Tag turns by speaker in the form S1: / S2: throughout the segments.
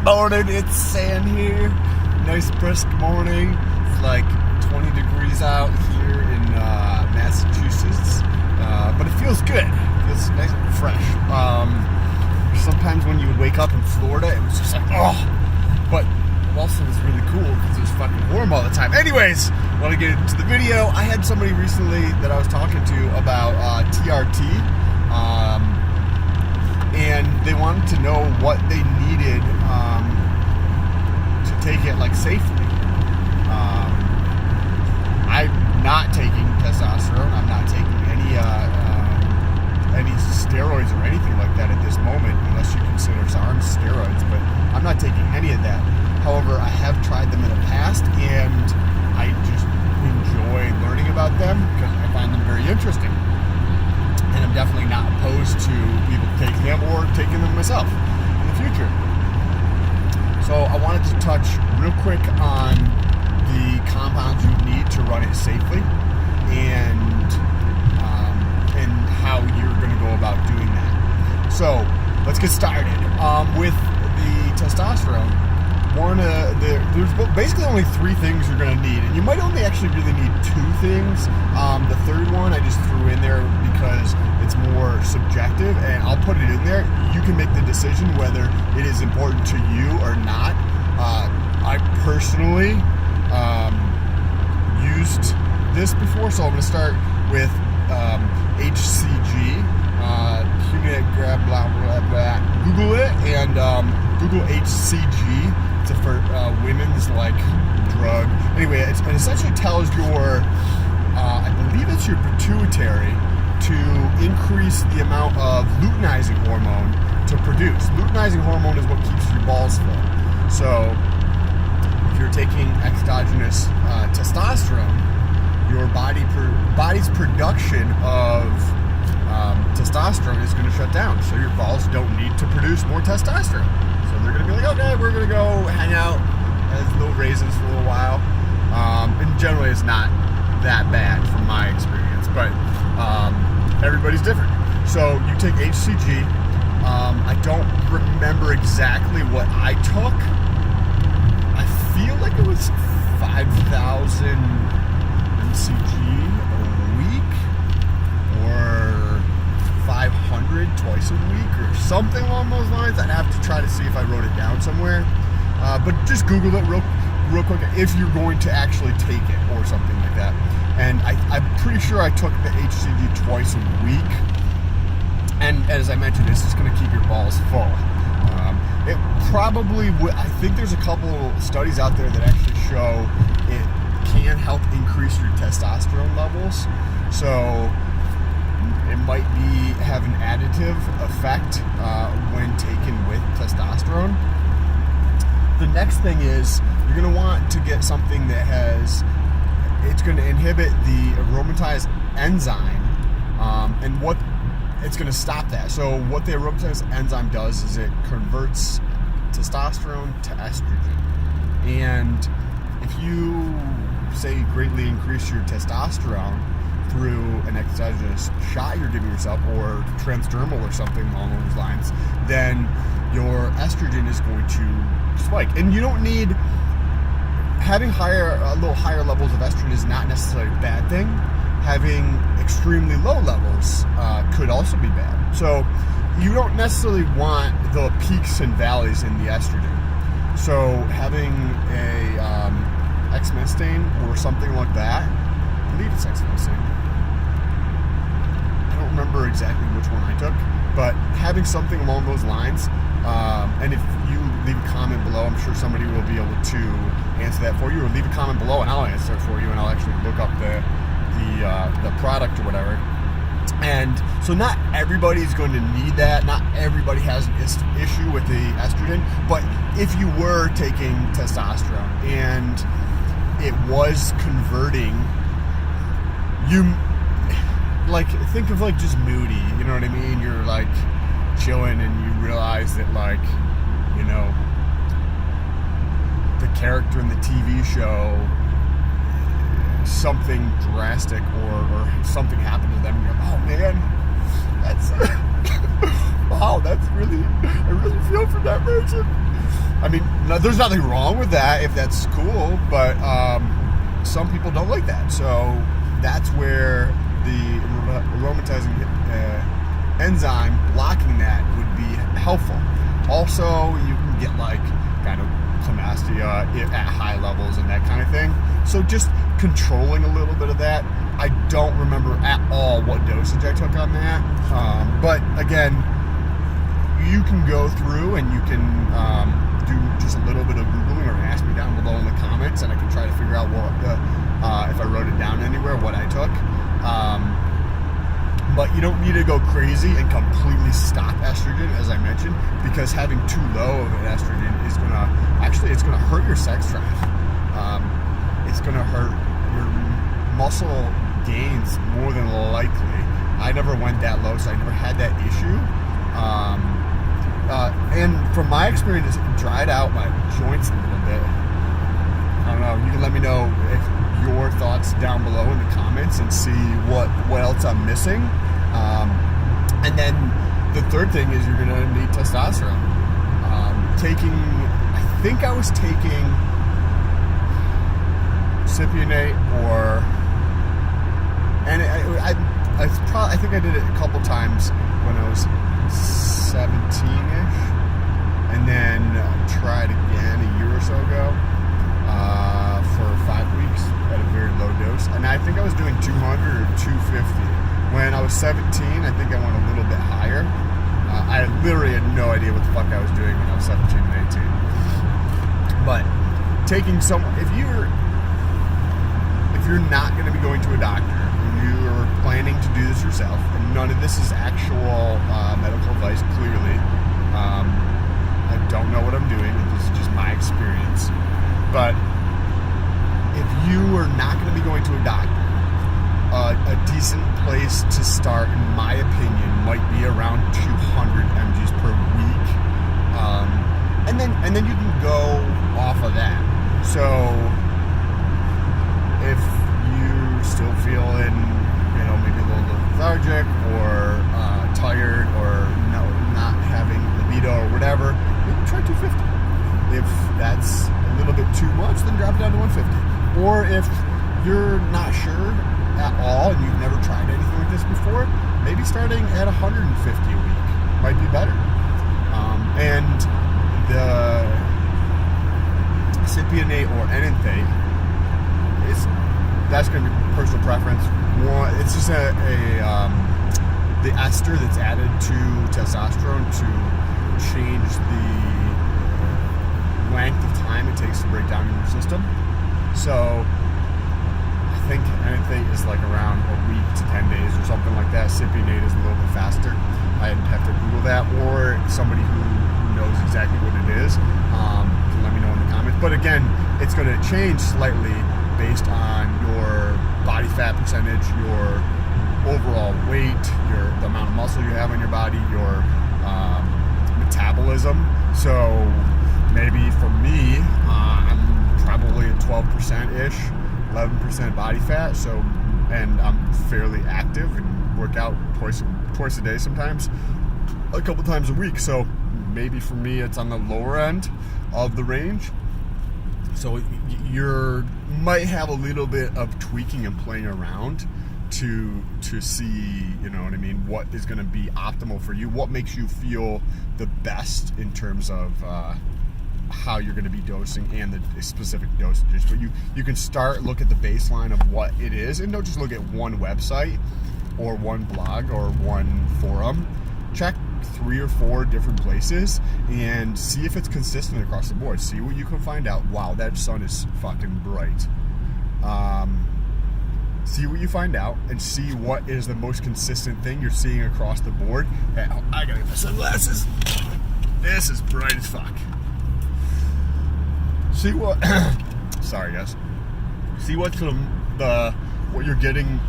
S1: Morning, it's Sam here. Nice brisk morning. It's like 20 degrees out here in Massachusetts, but it feels good. It feels nice and fresh. Sometimes when you would wake up in Florida, it was just like, oh, but also it's really cool because it was fucking warm all the time. Anyways, want to get into the video. I had somebody recently that I was talking to about TRT, and they wanted to know what they needed to take it like safely. I'm not taking testosterone. I'm not taking any steroids or anything like that at this moment, unless you consider SARMs steroids. But I'm not taking any of that. However, I have tried them in the past, and I just enjoy learning about them because I find them very interesting. And I'm definitely not opposed to people taking them or taking them myself in the future. So I wanted to touch real quick on the compounds you need to run it safely and how you're going to go about doing that. So let's get started. With the testosterone, there's basically only three things you're going to need, and you might only actually really need two things. The third one I just threw in there because it's more subjective, and I'll put it in there. You can make the decision whether it is important to you or not. I personally used this before, so I'm going to start with HCG. Grab blah blah blah. Google it and Google HCG. It's for women's like drug. Anyway, it essentially tells your, I believe it's your pituitary, to increase the amount of luteinizing hormone to produce. Luteinizing hormone is what keeps your balls full. So if you're taking exogenous testosterone, your body's production of testosterone is going to shut down, so your balls don't need to produce more testosterone. So they're going to be like, okay, we're going to go hang out as little raisins for a little while. And generally it's not that bad from my experience, but everybody's different. So you take HCG. I don't remember exactly what I took. I feel like it was 5,000 mcg a week, or 500 twice a week, or something along those lines. I'd have to try to see if I wrote it down somewhere. But just Google it real quick if you're going to actually take it or something like that. And I'm pretty sure I took the HCG twice a week. And as I mentioned, this is going to keep your balls full. It probably would. I think there's a couple studies out there that actually show it can help increase your testosterone levels. So it might have an additive effect when taken with testosterone. The next thing is you're going to want to get something that it's going to inhibit the aromatase enzyme, and what it's going to stop that. So what the aromatase enzyme does is it converts testosterone to estrogen. And if you, say, greatly increase your testosterone through an exogenous shot you're giving yourself, or transdermal or something along those lines, then your estrogen is going to spike. And you don't need, having a little higher levels of estrogen is not necessarily a bad thing. Having extremely low levels could also be bad. So you don't necessarily want the peaks and valleys in the estrogen. So having a X-mestane or something like that, I believe it's X-mestane. I don't remember exactly which one I took, but having something along those lines, and if you leave a comment below, I'm sure somebody will be able to answer that for you, or leave a comment below and I'll answer it for you, and I'll actually look up the product or whatever. And so not everybody's going to need that. Not everybody has an issue with the estrogen, but if you were taking testosterone and it was converting, you like, think of like just moody, you know what I mean? You're like chilling and you realize that, like, you know, the character in the TV show, something drastic or something happened to them, and you're like, oh man, that's wow, that's really, I really feel for that person. I mean, there's nothing wrong with that if that's cool, but some people don't like that. So that's where the aromatizing enzyme blocking that would be helpful. Also, you can get like gynecomastia at high levels and that kind of thing. So just controlling a little bit of that. I don't remember at all what dosage I took on that. But again, you can go through and you can do just a little bit of Googling or ask me down below in the comments, and I can try to figure out what if I wrote it down anywhere, what I took. But you don't need to go crazy and completely stop estrogen, as I mentioned, because having too low of an estrogen is it's gonna hurt your sex drive. It's gonna hurt your muscle gains more than likely. I never went that low, so I never had that issue. And from my experience, it dried out my joints a little bit. I don't know. You can let me know if your thoughts down below in the comments and see what else I'm missing. And then the third thing is you're gonna need testosterone. I think I was taking cypionate I think I did it a couple times when I was 17-ish, and then tried again a year or so ago for 5 weeks at a very low dose, and I think I was doing 200 or 250. When I was 17, I think I went a little bit higher. I literally had no idea what the fuck I was doing when I was 17 and 18. But taking if you're not going to be going to a doctor, and you're planning to do this yourself, and none of this is actual medical advice, clearly. I don't know what I'm doing, this is just my experience. But if you are not going to be going to a doctor, a decent place to start, in my opinion, might be around 200 mgs per week. And then you can go off of that. So if you still feeling, maybe a little lethargic or tired or not having libido or whatever, maybe try 250. If that's a little bit too much, then drop it down to 150. Or if you're not sure at all and you've never tried anything like this before, maybe starting at 150 a week might be better. And the cypionate or enanthate, that's going to be personal preference. It's just the ester that's added to testosterone to change the length of time it takes to break down in your system. So I think enanthate is like around a week to 10 days or something like that. Cypionate is a little bit faster. I'd have to Google that, or somebody who knows exactly what it is can let me know in the comments. But again, it's going to change slightly based on your body fat percentage, your overall weight, the amount of muscle you have on your body, your metabolism. So maybe for me, I'm probably at 12%-ish, 11% body fat. So, and I'm fairly active and work out twice a day sometimes, a couple times a week. So maybe for me, it's on the lower end of the range. So you might have a little bit of tweaking and playing around to see, what is going to be optimal for you, what makes you feel the best in terms of how you're going to be dosing and the specific dosages. But you can look at the baseline of what it is, and don't just look at one website or one blog or one forum. Check 3 or 4 different places and see if it's consistent across the board. See what you can find out. Wow, that sun is fucking bright. See what you find out and see what is the most consistent thing you're seeing across the board. Hey, I gotta get my sunglasses. This is bright as fuck. See what sorry guys. See what's what you're getting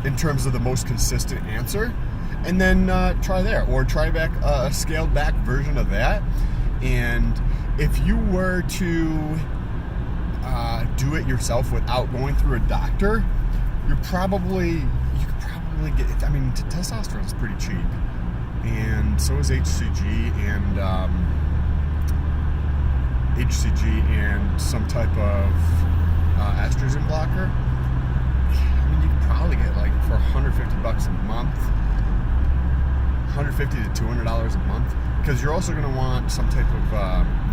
S1: in terms of the most consistent answer, and then try there, or try back a scaled back version of that. And if you were to do it yourself without going through a doctor, you could probably get it. I mean, testosterone is pretty cheap, and so is HCG, and HCG and some type of estrogen blocker, I mean, you could probably get like for $150 a month, $150 to $200 a month, because you're also going to want some type of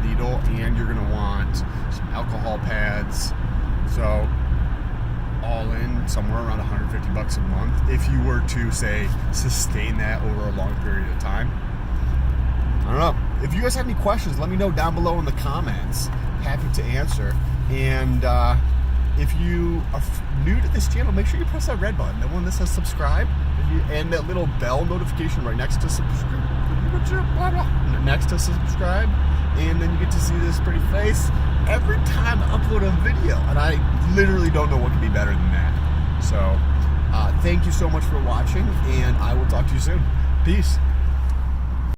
S1: needle, and you're going to want some alcohol pads. So all in somewhere around $150 a month if you were to, say, sustain that over a long period of time. I don't know. If you guys have any questions, let me know down below in the comments. Happy to answer. And if you are new to this channel, make sure you press that red button, the one that says subscribe, and that little bell notification right next to subscribe. Next to subscribe, and then you get to see this pretty face every time I upload a video, and I literally don't know what could be better than that. So thank you so much for watching, and I will talk to you soon. Peace.